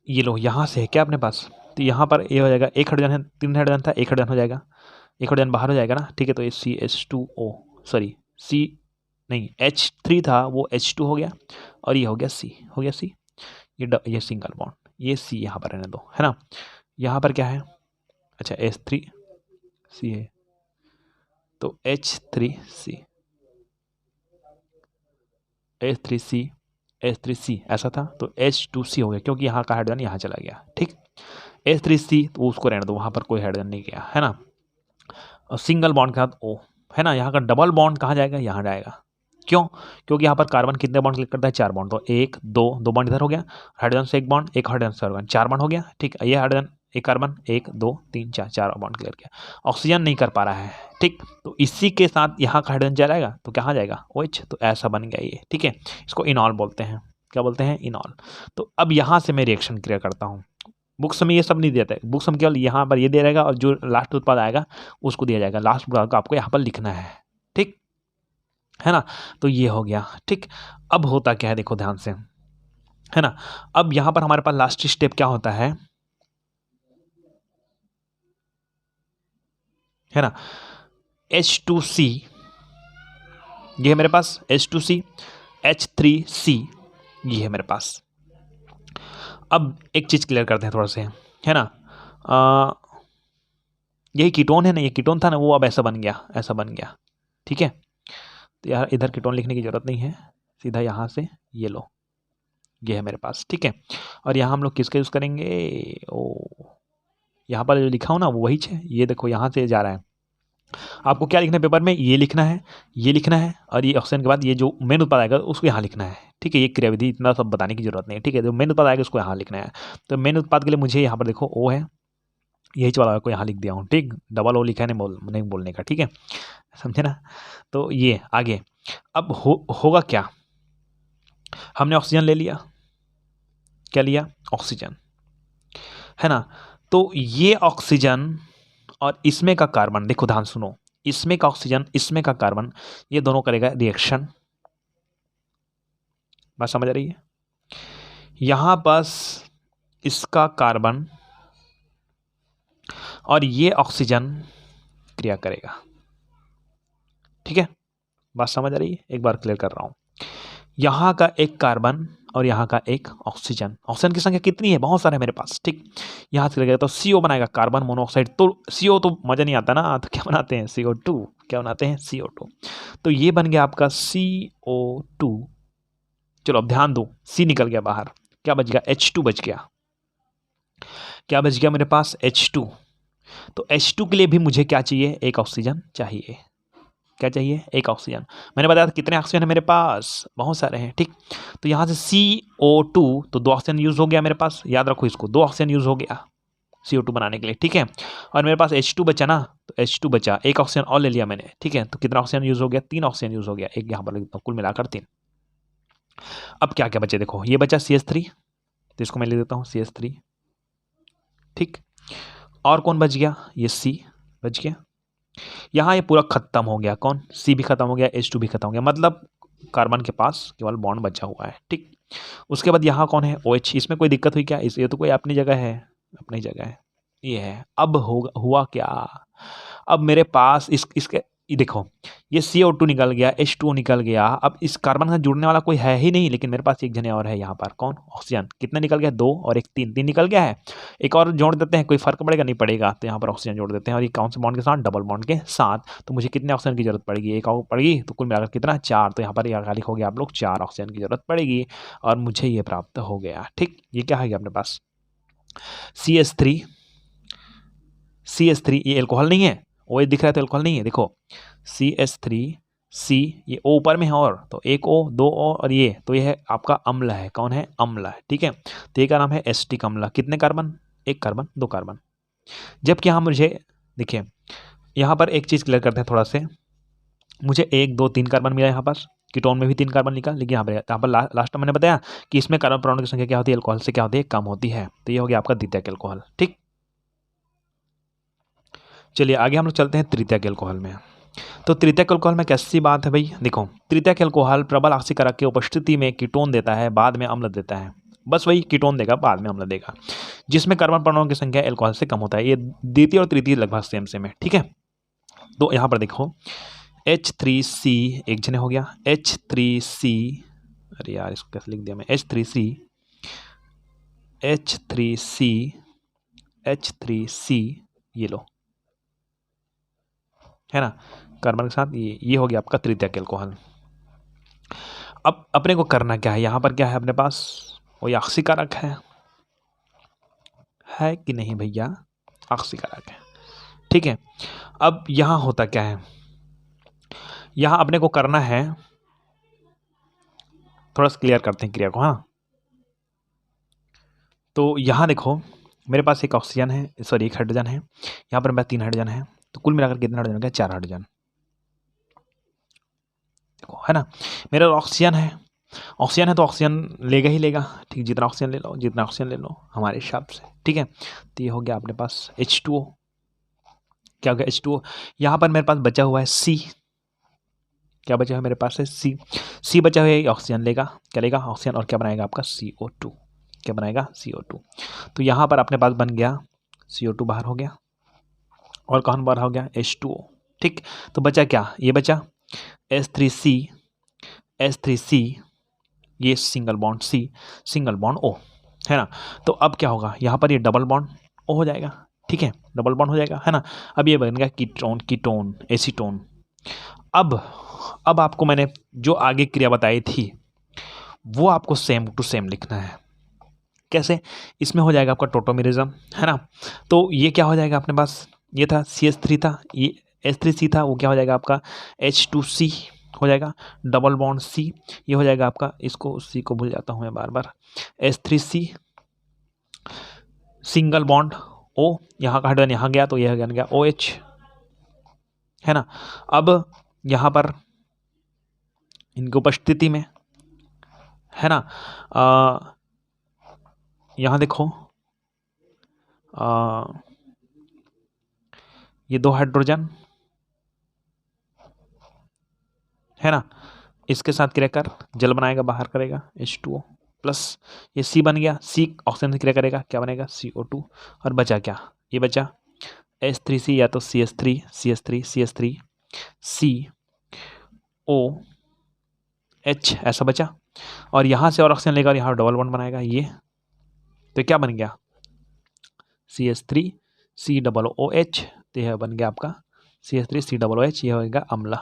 ये लो, यहाँ से है क्या अपने पास? तो यहाँ पर ये हो जाएगा, एक हाइड्रोजन है, 3 हाइड्रोजन था, एक हाइड्रोजन हो जाएगा, एक हाइड्रोजन बाहर हो जाएगा ना, ठीक है। तो ये CH2O, सॉरी सी नहीं, H3 था, वो H2 हो गया, और ये हो गया C, हो गया C। ये सिंगल बॉन्ड, ये C यहाँ पर रहने दो, है ना। यहाँ पर क्या है? अच्छा, H3C है, तो H3C, H3C, H3C ऐसा था, तो H2C हो गया, क्योंकि यहाँ का हाइड्रोजन यहाँ चला गया, ठीक। H3C तो उसको रहने दो, वहाँ पर कोई हाइड्रोजन नहीं गया, है ना। और सिंगल बॉन्ड के साथ O, है ना। यहाँ का डबल बॉन्ड कहाँ जाएगा? यहाँ जाएगा। क्यों? क्योंकि यहाँ पर कार्बन कितने बॉन्ड क्लिक करता है? 4 बॉन्ड। तो 1 2 बॉन्ड इधर हो गया, हाइड्रोजन से एक बॉन्ड, एक हाइड्रोजन से कार्बन, 4 बॉन्ड हो गया, ठीक। ये हाइड्रोजन, एक कार्बन, 1 2 3 4, 4 बॉन्ड क्लियर किया। ऑक्सीजन नहीं कर पा रहा है, ठीक। तो इसी के साथ यहाँ का हाइड्रोजन जाएगा, तो कहाँ जाएगा? OH। तो ऐसा बन गया ये, ठीक है। इसको इनॉल बोलते हैं। क्या बोलते हैं? इनॉल। तो अब यहाँ से मैं रिएक्शन क्रिया करता हूँ। बुक्स में ये सब नहीं देता है, बुक्स में केवल यहाँ पर ये दे रहेगा, और जो लास्ट उत्पाद आएगा उसको दिया जाएगा। लास्ट उत्पाद को आपको यहाँ पर लिखना है, ठीक है ना। तो ये हो गया, ठीक। अब होता क्या है? देखो ध्यान से, है ना। अब यहाँ पर हमारे पास लास्ट स्टेप क्या होता है ना। H2C, ये है मेरे पास H2C, H3C, ये है मेरे पास। अब एक चीज़ क्लियर करते हैं थोड़ा से, है ना। यही कीटोन है ना, ये कीटोन था ना, वो अब ऐसा बन गया, ऐसा बन गया, ठीक है। तो यार इधर कीटोन लिखने की ज़रूरत नहीं है, सीधा यहाँ से ये लो, ये है मेरे पास, ठीक है। और यहाँ हम लोग किसका यूज़ करेंगे? ओ, यहाँ पर जो लिखा हो ना, वो वही है। ये देखो, यहाँ से जा रहा है। आपको क्या लिखना है पेपर में? ये लिखना है, ये लिखना है, और ये ऑक्सीजन के बाद ये जो मेन उत्पाद आएगा उसको यहाँ लिखना है, ठीक है। ये क्रियाविधि इतना सब बताने की जरूरत नहीं है, ठीक है। जो मेन उत्पाद आएगा उसको यहाँ लिखना है। तो मेन उत्पाद के लिए मुझे यहाँ पर देखो O है, यही वाला को यहाँ लिख दिया हूँ, ठीक। डबल O लिखा है, नहीं बोलने का, ठीक है, समझे ना। तो ये आगे अब होगा क्या? हमने ऑक्सीजन ले लिया, क्या लिया? ऑक्सीजन, है ना। तो ये ऑक्सीजन और इसमें का कार्बन, देखो ध्यान सुनो, इसमें का ऑक्सीजन इसमें का कार्बन, ये दोनों करेगा रिएक्शन। बात समझ आ रही है? यहां पास इसका कार्बन और ये ऑक्सीजन क्रिया करेगा। ठीक है, बात समझ आ रही है? एक बार क्लियर कर रहा हूं। यहाँ का एक कार्बन और यहाँ का एक ऑक्सीजन, ऑक्सीजन की संख्या कितनी है? बहुत सारे है मेरे पास। ठीक, यहाँ से लगेगा तो CO बनाएगा, कार्बन मोनोऑक्साइड। तो CO तो मजा नहीं आता ना, तो क्या बनाते हैं? CO2। क्या बनाते हैं? CO2। तो ये बन गया आपका CO2। चलो अब ध्यान दो, C निकल गया बाहर, क्या बच गया? H2 बच गया। क्या बच गया मेरे पास? H2। तो H2 के लिए भी मुझे क्या चाहिए? एक ऑक्सीजन चाहिए। क्या चाहिए? एक ऑक्सीजन। मैंने बताया था कितने ऑक्सीजन है मेरे पास? बहुत सारे हैं। ठीक, तो यहाँ से CO2, तो 2 ऑक्सीजन यूज हो गया मेरे पास, याद रखो इसको, 2 ऑक्सीजन यूज हो गया CO2 बनाने के लिए। ठीक है, और मेरे पास H2 बचा ना, तो H2 बचा, एक ऑक्सीजन और ले लिया मैंने। ठीक है, तो कितना ऑक्सीजन यूज हो गया? 3 ऑक्सीजन यूज हो गया, एक यहाँ पर लिखता हूँ, कुल मिलाकर 3। अब क्या क्या बचे देखो, ये बचा CH3, तो इसको मैं लिख देता हूँ CH3। ठीक, और कौन बच गया? ये C बच गया। यहाँ ये पूरा खत्म हो गया, कौन? C भी खत्म हो गया, H2 भी खत्म हो गया, मतलब कार्बन के पास केवल बॉन्ड बचा हुआ है। ठीक, उसके बाद यहाँ कौन है? OH। इसमें कोई दिक्कत हुई क्या? ये तो कोई अपनी जगह है, अपनी जगह है, ये है। अब हुआ क्या? अब मेरे पास इसके ये देखो, ये CO2 निकल गया, H2O निकल गया। अब इस कार्बन से जुड़ने वाला कोई है ही नहीं, लेकिन मेरे पास एक जने और है यहाँ पर, कौन? ऑक्सीजन। कितना निकल गया? 2 और एक 3, 3 निकल गया है। एक और जोड़ देते हैं, कोई फर्क पड़ेगा? नहीं पड़ेगा, तो यहाँ पर ऑक्सीजन जोड़ देते हैं, और ये कौन से बॉन्ड के साथ? डबल बॉन्ड के साथ। तो मुझे कितने ऑक्सीजन की जरूरत पड़ेगी? एक और पड़ेगी, तो कुल मिलाकर कितना? 4। तो यहाँ पर यहाँ लिखोगे आप लोग 4 ऑक्सीजन की जरूरत पड़ेगी, और मुझे ये प्राप्त हो गया। ठीक, ये क्या है अपने पास? CH3। CH3 ये एल्कोहल नहीं है, ओ दिख रहा है तो एल्कोहल नहीं है। देखो CH3 C, ये O ऊपर में है, और तो एक O, 2 O और ये, तो ये है आपका अम्ल है। कौन है? अम्ल है। ठीक है, तो ये का नाम है एसिटिक अम्ल। कितने कार्बन? एक कार्बन, 2 कार्बन। जबकि यहाँ मुझे देखिए, यहाँ पर एक चीज़ क्लियर करते हैं थोड़ा से, मुझे 1 2 3 कार्बन मिला यहाँ पर, कीटोन में भी 3 कार्बन लिखा, लेकिन यहाँ पर लास्ट में मैंने बताया कि इसमें कार्बन परमाणु की संख्या क्या होती है? अल्कोहल से क्या होती है? कम होती है। तो ये हो गया आपका द्वितीयक अल्कोहल। ठीक, चलिए आगे हम लोग चलते हैं तृतीयक अल्कोहल में। तो तृतीयक अल्कोहल में कैसी बात है भाई? देखो, तृतीयक अल्कोहल प्रबल ऑक्सीकारक की उपस्थिति में कीटोन देता है, बाद में अम्ल देता है। बस वही कीटोन देगा, बाद में अम्ल देगा, जिसमें कार्बन परमाणुओं की संख्या अल्कोहल से कम होता है। ये द्वितीय और तृतीय लगभग सेम सेम है। ठीक है, तो यहाँ पर देखो H3C एक जने हो गया, H3C, अरे यार इसको कैसे लिख दिया मैं? H3C, H3C, H3C, ये लो, है ना, कार्बन के साथ ये हो गया आपका तृतीयक अल्कोहल। अब अपने को करना क्या है? यहाँ पर क्या है अपने पास? वो ऑक्सीकारक है कि नहीं भैया? ऑक्सीकारक है। ठीक है, अब यहाँ होता क्या है? यहाँ अपने को करना है, थोड़ा सा क्लियर करते हैं क्रिया को। हाँ, तो यहाँ देखो, मेरे पास एक ऑक्सीजन है, सॉरी एक हाइड्रोजन है, यहाँ पर मेरे 3 हाइड्रोजन है, तो कुल मिलाकर कितने हाइड्रोजन हो गया? 4 हाइड्रोजन। देखो, है ना, मेरा ऑक्सीजन है, ऑक्सीजन है तो ऑक्सीजन लेगा ही लेगा। ठीक, जितना ऑक्सीजन ले लो, जितना ऑक्सीजन ले लो हमारे हिसाब से। ठीक है, तो ये हो गया अपने पास H2O। क्या हो गया? H2O। यहाँ पर मेरे पास बचा हुआ है C। क्या बचा है मेरे पास? है C बचा हुआ है, ऑक्सीजन लेगा, क्या लेगा? ऑक्सीजन, और क्या बनाएगा आपका? CO2। क्या बनाएगा? CO2। तो यहाँ पर अपने पास बन गया CO2 बाहर हो गया, और कौन बाहर हो गया? H2O। ठीक, तो बचा क्या? ये बचा H3C, H3C, ये single bond C, single bond O, है ना। तो अब क्या होगा? यहाँ पर ये डबल बॉन्ड O हो जाएगा। ठीक है, डबल बॉन्ड हो जाएगा, है ना। अब ये बन गया कीटोन, कीटोन, एसीटोन। अब आपको मैंने जो आगे क्रिया बताई थी, वो आपको सेम टू सेम लिखना है। कैसे? इसमें हो जाएगा आपका टोटोमेरिज्म, है ना। तो ये क्या हो जाएगा अपने पास? ये था CH3 था, ये H3C था, वो क्या हो जाएगा आपका? H2C हो जाएगा, डबल बॉन्ड C, ये हो जाएगा आपका, इसको C को भूल जाता हूँ मैं बार बार, H3C, सिंगल बॉन्ड O, यहाँ का हाइड्रोजन यहाँ गया तो यह बन गया OH, है ना। अब यहाँ पर इनकी उपस्थिति में, है ना, यहाँ देखो ये 2 हाइड्रोजन है ना, इसके साथ क्रिया कर जल बनाएगा, बाहर करेगा H2O प्लस, ये C बन गया, C ऑक्सीजन से क्रिया करेगा, क्या बनेगा CO2, और बचा क्या, ये बचा H3C या तो CH3 CH3 CH3 COH ऐसा बचा, और यहाँ से और ऑक्सीजन लेगा और यहाँ डबल बॉन्ड बनाएगा ये, तो क्या बन गया CH3 COOH, तो यह बन गया आपका CH3 COOH, यह होगा अम्ल,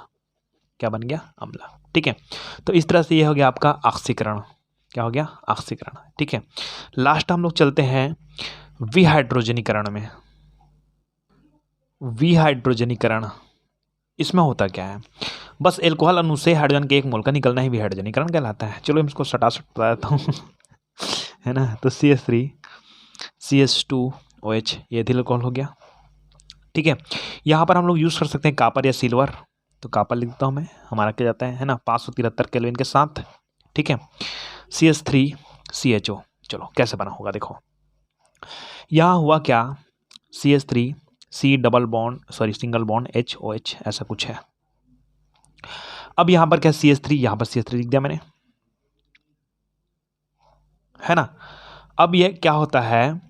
क्या बन गया अम्ल। ठीक है, तो इस तरह से ये हो गया आपका ऑक्सीकरण, क्या हो गया ऑक्सीकरण। ठीक है, लास्ट हम लोग चलते हैं विहाइड्रोजनीकरण में। विहाइड्रोजनीकरण इसमें होता क्या है, बस एल्कोहल अणु से हाइड्रोजन के एक मोल का निकलना ही विहाइड्रोजनीकरण कहलाता है। चलो इसको सटा बता देता हूँ है ना, तो CH3 CH2OH ये एथिल अल्कोहल हो गया। ठीक है, यहाँ पर हम लोग यूज़ कर सकते हैं कापर या सिल्वर, तो कापर लिख देता हूँ मैं, हमारा क्या जाता है ना 573 केल्विन के साथ। ठीक है, CH3CHO, चलो कैसे बना होगा देखो, यहाँ हुआ क्या CH3 C double bond sorry single bond HOH ऐसा कुछ है। अब यहाँ पर क्या CH3, यहाँ पर CH3 लिख दिया मैंने, है ना। अब ये क्या होता है,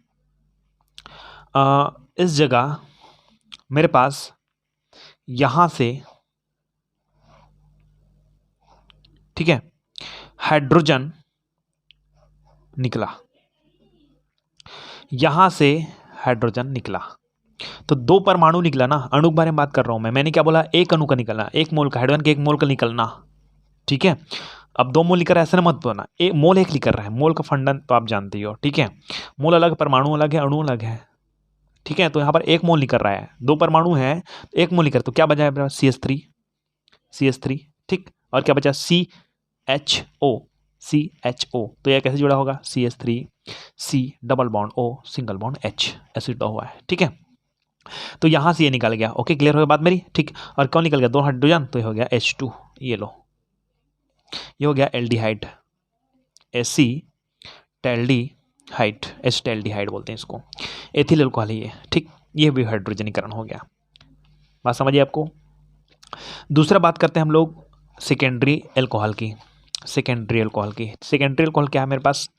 इस जगह मेरे पास यहाँ से, ठीक है, हाइड्रोजन निकला, यहाँ से हाइड्रोजन निकला, तो 2 परमाणु निकला ना, अणु के बारे में बात कर रहा हूँ मैंने क्या बोला, एक अणु का निकलना, एक मोल का, हाइड्रोजन के एक मोल का निकलना। ठीक है, अब 2 मोल लिख रहा है ऐसा ना मत बोलना, एक मोल एक लिख रहा है, मोल का फंडन तो आप जानते ही हो। ठीक है, मोल अलग, परमाणु अलग है, अणु अलग है। ठीक है, तो यहाँ पर एक मोल निकल रहा है, 2 परमाणु है, एक मोल निकल, तो क्या बचा है CH3, ठीक, और क्या बचा CHO, तो यह कैसे जुड़ा होगा CH3 C double bond O single bond H ऐसे जुड़ा हुआ है। ठीक है, तो यहाँ से ये निकल गया। ओके, क्लियर हो गया बात मेरी। ठीक, और कौन निकल गया, 2 हाइड्रोजन, तो ये हो गया H2, ये लो, ये हो गया एल्डिहाइड, एसिटैल्डिहाइड, एसिटैल्डिहाइड बोलते हैं इसको, एथिल अल्कोहल है ये। ठीक, ये भी हाइड्रोजनीकरण हो गया, बात समझिए आपको। दूसरा बात करते हैं हम लोग सेकेंडरी अल्कोहल की। सेकेंडरी अल्कोहल क्या है मेरे पास,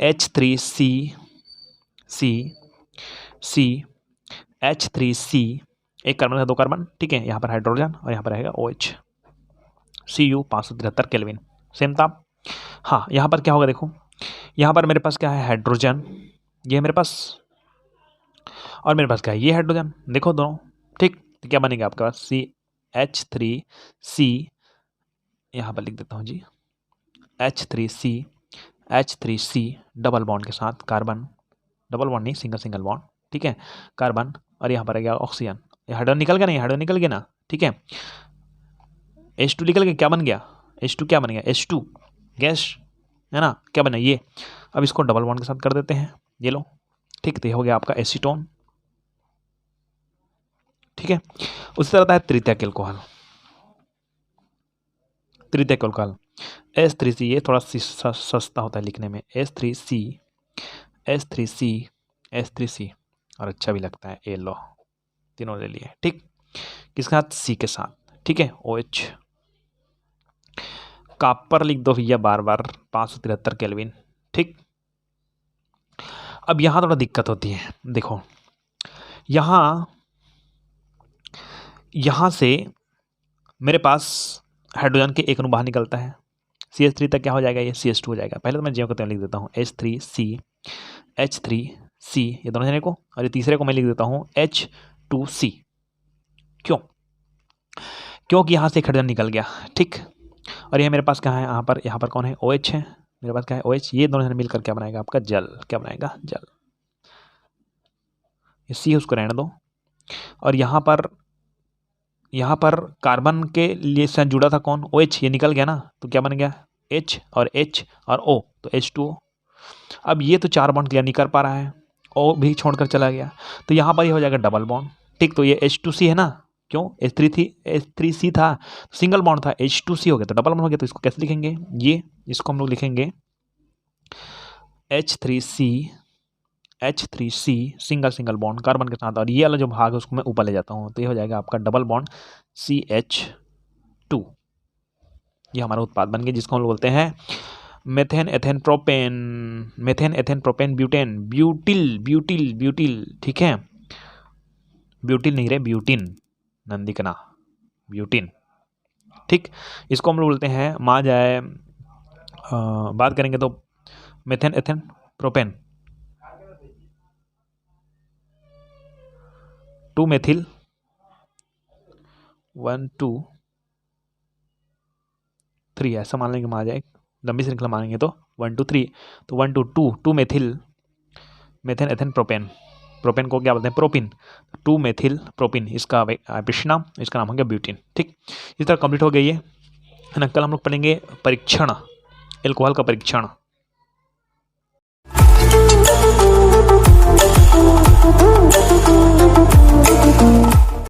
H3C एक कार्बन का 2 कार्बन। ठीक है, यहाँ पर हाइड्रोजन और यहाँ पर रहेगा OH, Cu 573 केल्विन, सेम था। हाँ, यहाँ पर क्या होगा देखो, यहाँ पर मेरे पास क्या है हाइड्रोजन, ये है मेरे पास, और मेरे पास क्या है ये हाइड्रोजन, देखो दोनों। ठीक, तो क्या बनेगा आपके पास CH3C, यहाँ पर लिख देता हूँ जी, H3C डबल बॉन्ड के साथ कार्बन, डबल बॉन्ड नहीं, सिंगल बॉन्ड। ठीक है, कार्बन, और यहाँ पर आ गया ऑक्सीजन, हाइड्रोजन निकल गया, नहीं हाइड्रोजन निकल गया ना। ठीक है, H2 निकल गया, क्या बन गया H2, क्या बन गया H2 गैस, है ना, क्या बना ये। अब इसको डबल बॉन्ड के साथ कर देते हैं, ये लो। ठीक, तो ये हो गया आपका एसीटोन। ठीक है, उसी तरह आता है तृतीयक अल्कोहल। तृतीयक अल्कोहल H3C, ये थोड़ा सस्ता होता है लिखने में, H3C और अच्छा भी लगता है, ये लो, तीनों ले लिए। ठीक, किसके साथ C के साथ। ठीक है, OH, कॉपर लिख दो भैया बार बार, 573 केल्विन। ठीक, अब यहाँ थोड़ा दिक्कत होती है, देखो यहाँ से मेरे पास हाइड्रोजन के एक अणु बाहर निकलता है, CH3 तक क्या हो जाएगा, ये CH2 हो जाएगा। पहले तो मैं को लिख देता हूँ H3C, ये दोनों जने को, और ये तीसरे को मैं लिख देता हूँ H2C। क्योंकि यहाँ से एक हाइड्रोजन निकल गया। ठीक, और ये मेरे पास क्या है, यहाँ पर कौन है OH है, मेरे पास क्या है OH, ये दोनों जने मिलकर क्या बनाएगा आपका जल, क्या बनाएगा जल। ये C उसको रहने दो, और यहाँ पर कार्बन के लिए साथ जुड़ा था कौन OH, ये निकल गया ना, तो क्या बन गया H और O, तो H2O। अब ये तो 4 बॉन्ड क्लियर नहीं कर पा रहा है, O भी छोड़कर चला गया, तो यहाँ पर ये हो जाएगा डबल बॉन्ड। ठीक, तो ये H2C है ना, क्यों H3C था, सिंगल बॉन्ड था, H2C हो गया तो डबल बॉन्ड हो गया, तो इसको कैसे लिखेंगे, ये इसको हम लोग लिखेंगे H3C H3C single bond carbon के साथ, और ये वाला जो भाग है उसको मैं ऊपर ले जाता हूँ, तो ये हो जाएगा आपका डबल बॉन्ड CH2। ये हमारा उत्पाद बन गया, जिसको हम बोलते हैं methane ethane propane, methane ethane propane butane, butyl, ठीक है, ब्यूटिल नहीं रहे, ब्यूटिन, नंदिकना, ब्यूटिन, ठीक। इसको हम लोग बोलते हैं, मान जाए बात करेंगे तो मेथेन एथेन प्रोपेन 2 मेथिल 1 2 3, ऐसा मान लेंगे, मान जाए लंबी श्रृंखला मानेंगे तो 1 2 3, तो 1 2 2 methyl methane ethane propane, propane को क्या बोलते हैं, प्रोपिन, 2 मेथिल प्रोपिन, इसका विशेष नाम, इसका नाम हो गया ब्यूटिन, ठीक। इस तरह कंप्लीट हो गई है ना। कल हम लोग पढ़ेंगे परीक्षण, एल्कोहल का परीक्षण।